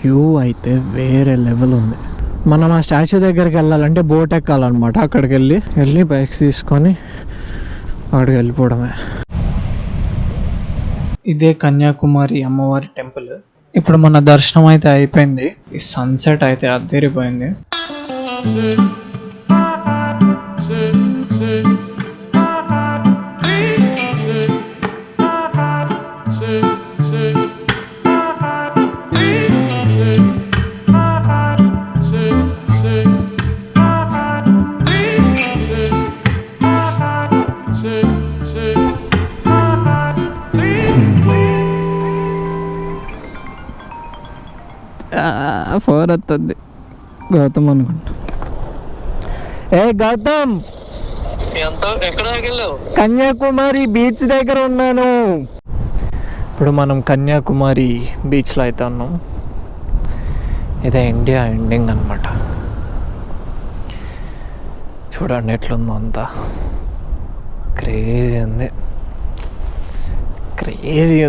View అయితే వేరే level ఉంది. మనం ఆ స్టాచ్యూ దగ్గరికి వెళ్ళాలంటే బోట్ ఎక్కాలన్నమాట. అక్కడికి వెళ్ళి బైక్స్ తీసుకొని అక్కడికి వెళ్ళిపోవడమే. ఇదే కన్యాకుమారి అమ్మవారి టెంపుల్. ఇప్పుడు మన దర్శనం అయితే అయిపోయింది. ఈ సన్సెట్ అయితే అద్దరిపోయింది. ఫోర్ వస్తుంది. గౌతమ్ అనుకుంటా. ఏ గౌతమ్, కన్యాకుమారి బీచ్ దగ్గర ఉన్నాను. ఇప్పుడు మనం కన్యాకుమారి బీచ్లో అయితే ఉన్నాం. ఇదే ఇండియా ఎండింగ్ అనమాట. చూడండి ఎట్లుందో, అంతా క్రేజీ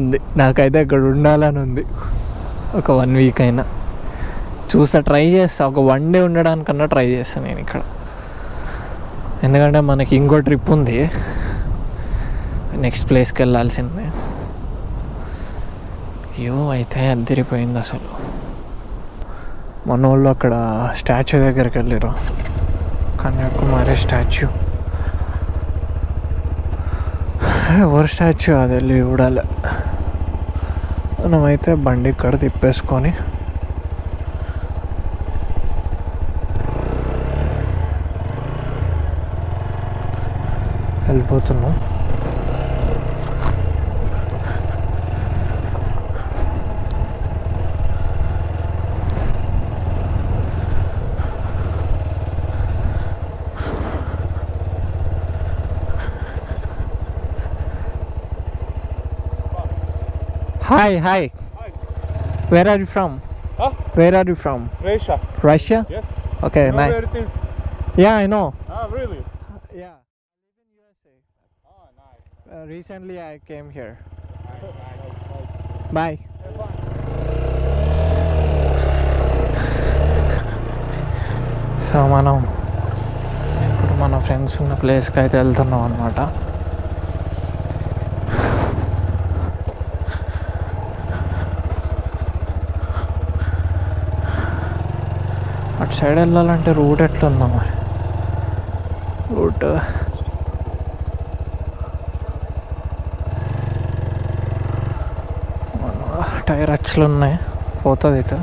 ఉంది. నాకైతే అక్కడ ఉండాలని ఉంది. ఒక 1 వీక్ అయినా ట్రై చేస్తా. ఒక 1 డే ఉండడానికన్నా ట్రై చేస్తాను నేను ఇక్కడ. ఎందుకంటే మనకి ఇంకో ట్రిప్ ఉంది, నెక్స్ట్ ప్లేస్కి వెళ్ళాల్సిందే. అయితే అద్దరిపోయింది అసలు. మన వాళ్ళు అక్కడ స్టాచ్యూ దగ్గరికి వెళ్ళారు, కన్యాకుమారి స్టాచ్యూ. ఎవరు స్టాచ్యూ అది వెళ్ళి చూడాలి. మనమైతే బండి ఇక్కడ తిప్పేసుకొని వెళ్ళిపోతున్నాం. Hi. Hi. Where are you from? Huh? Where are you from? Russia. Russia? Yes. Okay, You know nice. where it is? Yeah, I know. Ah, really? Yeah. I live in USA. Oh, nice. Recently I came here. Nice. Bye. So మనం ఇప్పుడు మన friends ఉన్న ప్లేస్కి అయితే వెళ్తున్నాం అన్నమాట. అటు side వెళ్ళాలంటే రూట్ ఎట్లుందా మరి? రూట్ టైర్ అచ్చులు ఉన్నాయి, పోతుంది ఇటు.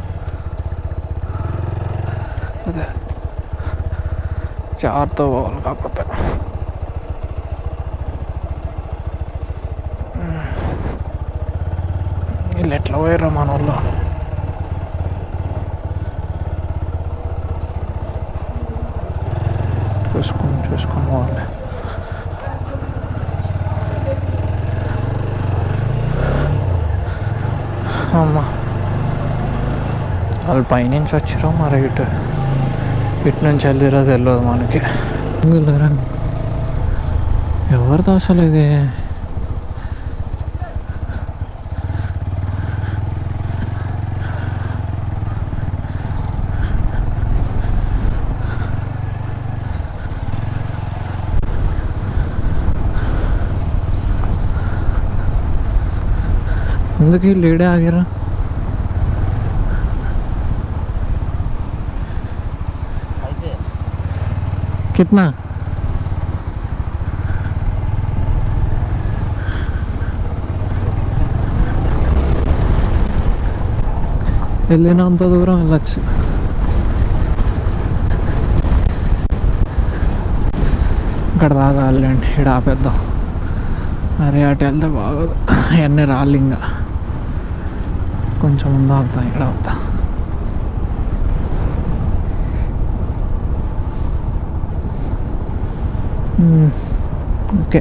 అదే జాగ్రత్త పోవాలి. కాకపోతే వీళ్ళు ఎట్లా పోయారు మన వాళ్ళు? చూసుకొని పోవాలి. అమ్మా, వాళ్ళు పైనుంచి వచ్చారో మరి ఇటు నుంచి వెళ్ళిరో తెలియదు మనకి. ఎవరితో అసలు ఇది? ఎందుకు లీడే ఆగిరా? कितना? వెళ్ళినంత దూరం వెళ్ళచ్చు. ఇక్కడ తాగాలండి, ఇక్కడ ఆపేద్దాం. అరే అటు వెళ్తే బాగోదు, అవన్నీ రాళ్ళు. ఇంకా కొంచెం ముందు ఆపుతా, ఇక్కడ ఆపుతా. ఓకే,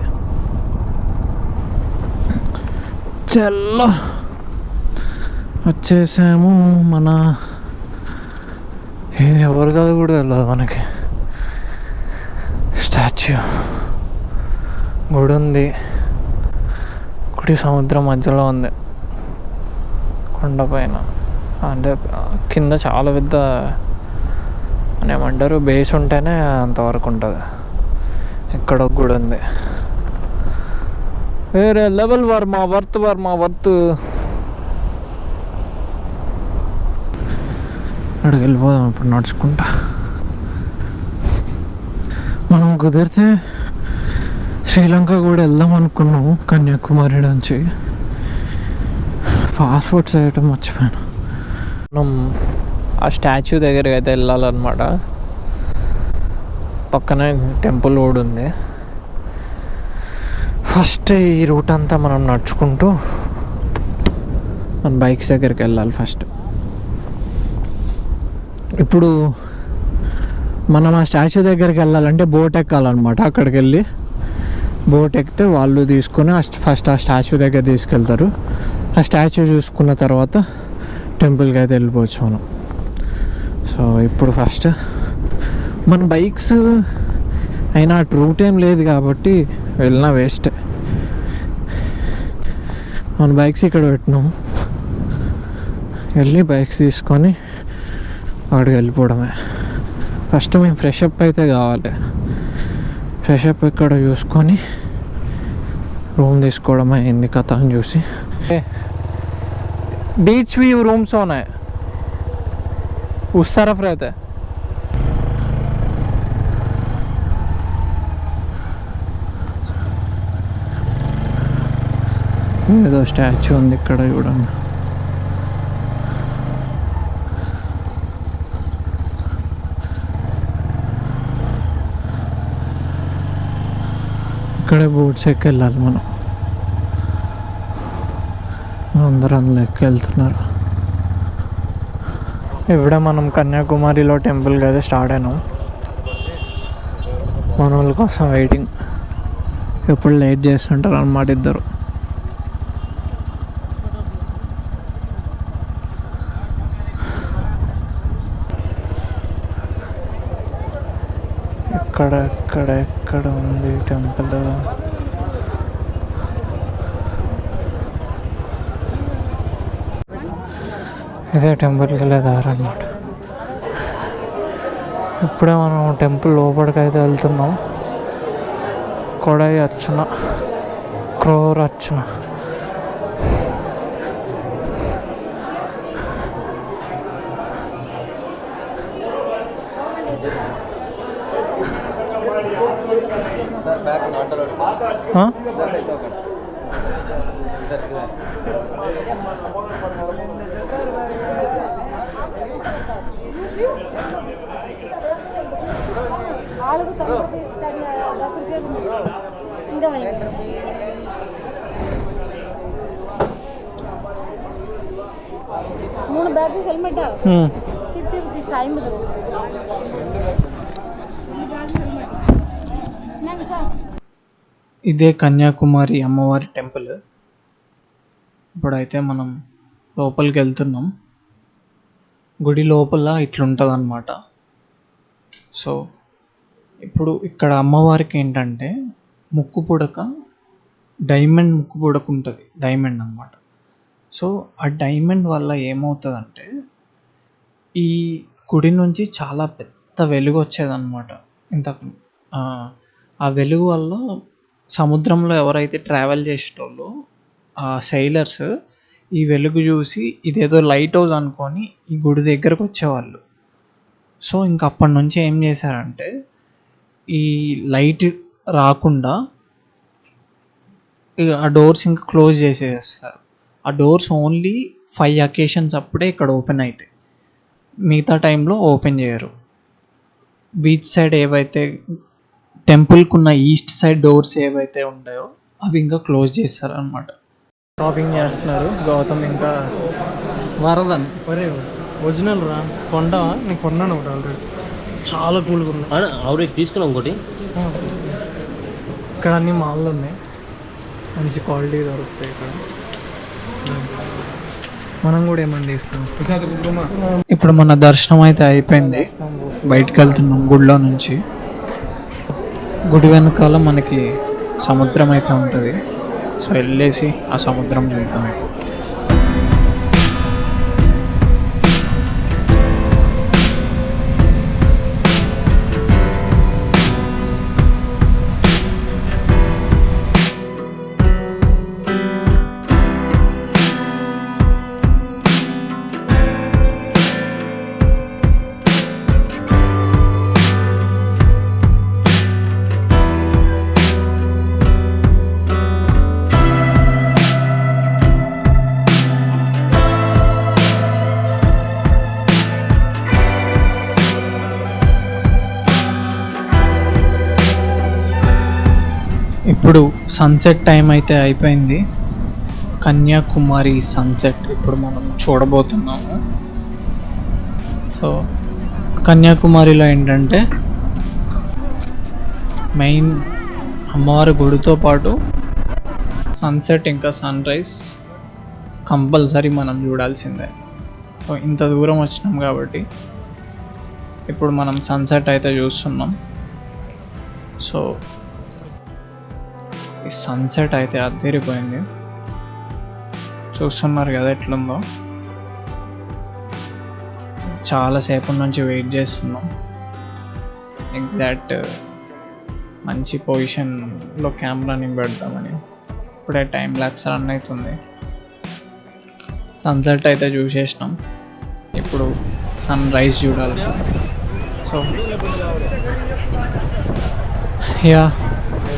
చల్లో వచ్చేసాము. మన ఎవరిదో కూడా తెలియదు మనకి. స్టాచ్యూ, గుడి ఉంది. గుడి సముద్రం మధ్యలో ఉంది, కొండపైన. అంటే కింద చాలా పెద్ద అని ఏమంటారు బేస్ ఉంటేనే అంతవరకు ఉంటుంది. ఇక్కడ ఒక గుడి ఉంది, వేరే లెవెల్ వర్మ వర్త్. అక్కడికి వెళ్ళిపోదాం ఇప్పుడు నడుచుకుంటా. మనం కుదిరితే శ్రీలంక కూడా వెళ్దాం అనుకున్నాము కన్యాకుమారి నుంచి. పాస్పోర్ట్ చేయటం మర్చిపోయాను. మనం ఆ స్టాచ్యూ దగ్గరికి అయితే వెళ్ళాలన్నమాట. పక్కనే టెంపుల్ కూడా ఉంది. ఫస్ట్ ఈ రూట్ అంతా మనం నడుచుకుంటూ మన బైక్స్ దగ్గరికి వెళ్ళాలి ఫస్ట్. ఇప్పుడు మనం ఆ స్టాచ్యూ దగ్గరికి వెళ్ళాలంటే బోట్ ఎక్కాలన్నమాట. అక్కడికి వెళ్ళి బోట్ ఎక్కితే వాళ్ళు తీసుకొని ఫస్ట్ ఆ స్టాచ్యూ దగ్గర తీసుకెళ్తారు. ఆ స్టాచ్యూ చూసుకున్న తర్వాత టెంపుల్కి అయితే వెళ్ళిపోవచ్చు మనం. సో ఇప్పుడు ఫస్ట్ మన బైక్స్ అయినా అటు రూట్ ఏం లేదు కాబట్టి వెళ్ళినా వేస్ట్. మన బైక్స్ ఇక్కడ పెట్టినాము, వెళ్ళి బైక్స్ తీసుకొని అక్కడికి వెళ్ళిపోవడమే. ఫస్ట్ మేము ఫ్రెష్ అప్ అయితే కావాలి. ఫ్రెష్ అప్ ఇక్కడ చూసుకొని రూమ్ తీసుకోవడమే అయింది కథ అని చూసి. बीच भी रूम्स होना है उस तरफ रहता है. ఏదో స్టాచ్యూ ఉంది ఇక్కడ చూడండి. ఇక్కడే బోట్స్ ఎక్కి వెళ్ళాలి మనం. అందరూ అందులో ఎక్కి వెళ్తున్నారు. ఇప్పుడే మనం కన్యాకుమారిలో టెంపుల్కి అయితే స్టార్ట్ అయినాం. మన వాళ్ళ కోసం వెయిటింగ్. ఎప్పుడు లేట్ చేస్తుంటారు అన్నమాట ఇద్దరు. ఎక్కడ ఉంది టెంపుల్? ఇదే టెంపుల్కి వెళ్ళే దారి అన్నమాట. ఇప్పుడే మనం టెంపుల్ లోపలికి అయితే వెళ్తున్నాం. కొడై అర్చన, క్రోర్ అర్చన. ఇదే కన్యాకుమారి అమ్మవారి టెంపుల్. ఇప్పుడైతే మనం లోపలికి వెళ్తున్నాం. గుడి లోపల ఇట్లుంటుంది అన్నమాట. సో ఇప్పుడు ఇక్కడ అమ్మవారికి ఏంటంటే ముక్కు పుడక, డైమండ్ ముక్కు పుడక ఉంటుంది, డైమండ్ అన్నమాట. సో ఆ డైమండ్ వల్ల ఏమవుతుందంటే ఈ గుడి నుంచి చాలా పెద్ద వెలుగు వచ్చేదన్నమాట. ఇంతకు ఆ వెలుగు వల్ల సముద్రంలో ఎవరైతే ట్రావెల్ చేసేటోళ్ళో ఆ సైలర్స్ ఈ వెలుగు చూసి ఇదేదో లైట్ హౌస్ అనుకొని ఈ గుడి దగ్గరకు వచ్చేవాళ్ళు. సో ఇంక అప్పటి నుంచి ఏం చేశారంటే ఈ లైట్ రాకుండా ఆ డోర్స్ ఇంకా క్లోజ్ చేసేస్తారు. ఆ డోర్స్ ఓన్లీ 5 అకేషన్స్ అప్పుడే ఇక్కడ ఓపెన్ అవుతాయి, మిగతా టైంలో ఓపెన్ చేయరు. బీచ్ సైడ్ ఏవైతే టెంపుల్కి ఉన్న ఈస్ట్ సైడ్ డోర్స్ ఏవైతే ఉంటాయో అవి ఇంకా క్లోజ్ చేస్తారు అన్నమాట. షాపింగ్ చేస్తున్నారు గౌతమ్ ఇంకా వరదన్. ఒరే ఒరిజినల్ రా, కొండవా? నేను కొన్నాను ఒకటి ఆల్రెడీ, చాలా కూల్గా ఉన్నాయి. ఆల్రెడీ తీసుకున్నాం ఇంకోటి. ఇక్కడ అన్ని మాల్లు ఉన్నాయి, మంచి క్వాలిటీ దొరుకుతాయి ఇక్కడ. మనం కూడా ఏమన్నా తీసుకున్నాం. ఇప్పుడు మన దర్శనం అయితే అయిపోయింది, బయటకు వెళ్తున్నాం గుడిలో నుంచి. గుడి వెనకాల మనకి సముద్రం అయితే ఉంటుంది. సో వెళ్ళేసి ఆ సముద్రం చూద్దాం. ఇప్పుడు సన్సెట్ టైం అయితే అయిపోయింది. కన్యాకుమారి సన్సెట్ ఇప్పుడు మనం చూడబోతున్నాము. సో కన్యాకుమారిలో ఏంటంటే మెయిన్ అమ్మవారి గుడితో పాటు సన్సెట్ ఇంకా సన్ రైజ్ కంపల్సరీ మనం చూడాల్సిందే. సో ఇంత దూరం వచ్చినాం కాబట్టి ఇప్పుడు మనం సన్సెట్ అయితే చూస్తున్నాం. సో ఈ సన్సెట్ అయితే అద్దరిపోయింది. చూస్తున్నారు కదా ఎట్లుందో. చాలాసేపు నుంచి వెయిట్ చేస్తున్నాం ఎగ్జాక్ట్ మంచి పొజిషన్లో కెమెరాని పెడతామని. ఇప్పుడే టైం ల్యాప్స్ రన్ అవుతుంది. సన్సెట్ అయితే చూసేసినాం. ఇప్పుడు సన్ రైజ్ చూడాలి. సో యా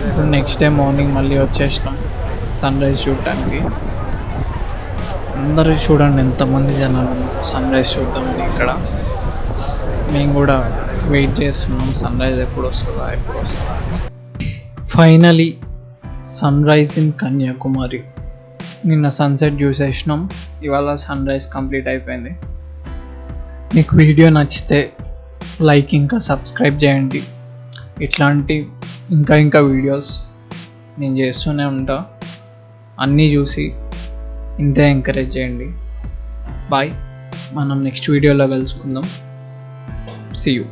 ఇప్పుడు నెక్స్ట్ డే మార్నింగ్ మళ్ళీ వచ్చేసినాం సన్ రైజ్ చూడటానికి. అందరూ చూడండి ఎంతమంది జనాలు సన్ రైజ్ చూద్దామని ఇక్కడ. మేము కూడా వెయిట్ చేస్తున్నాం సన్ రైజ్ ఎప్పుడు వస్తుందా. Finally sunrise in Kanyakumari. నిన్న సన్సెట్ చూసేసినాం, ఇవాళ సన్ రైజ్ కంప్లీట్ అయిపోయింది. మీకు వీడియో నచ్చితే లైక్ ఇంకా సబ్స్క్రైబ్ చేయండి. ఇట్లాంటి ఇంకా వీడియోస్ నేను చేస్తూనే ఉంటా. అన్నీ చూసి ఇంతే ఎంకరేజ్ చేయండి. బాయ్, మనం నెక్స్ట్ వీడియోలో కలుసుకుందాం. See you.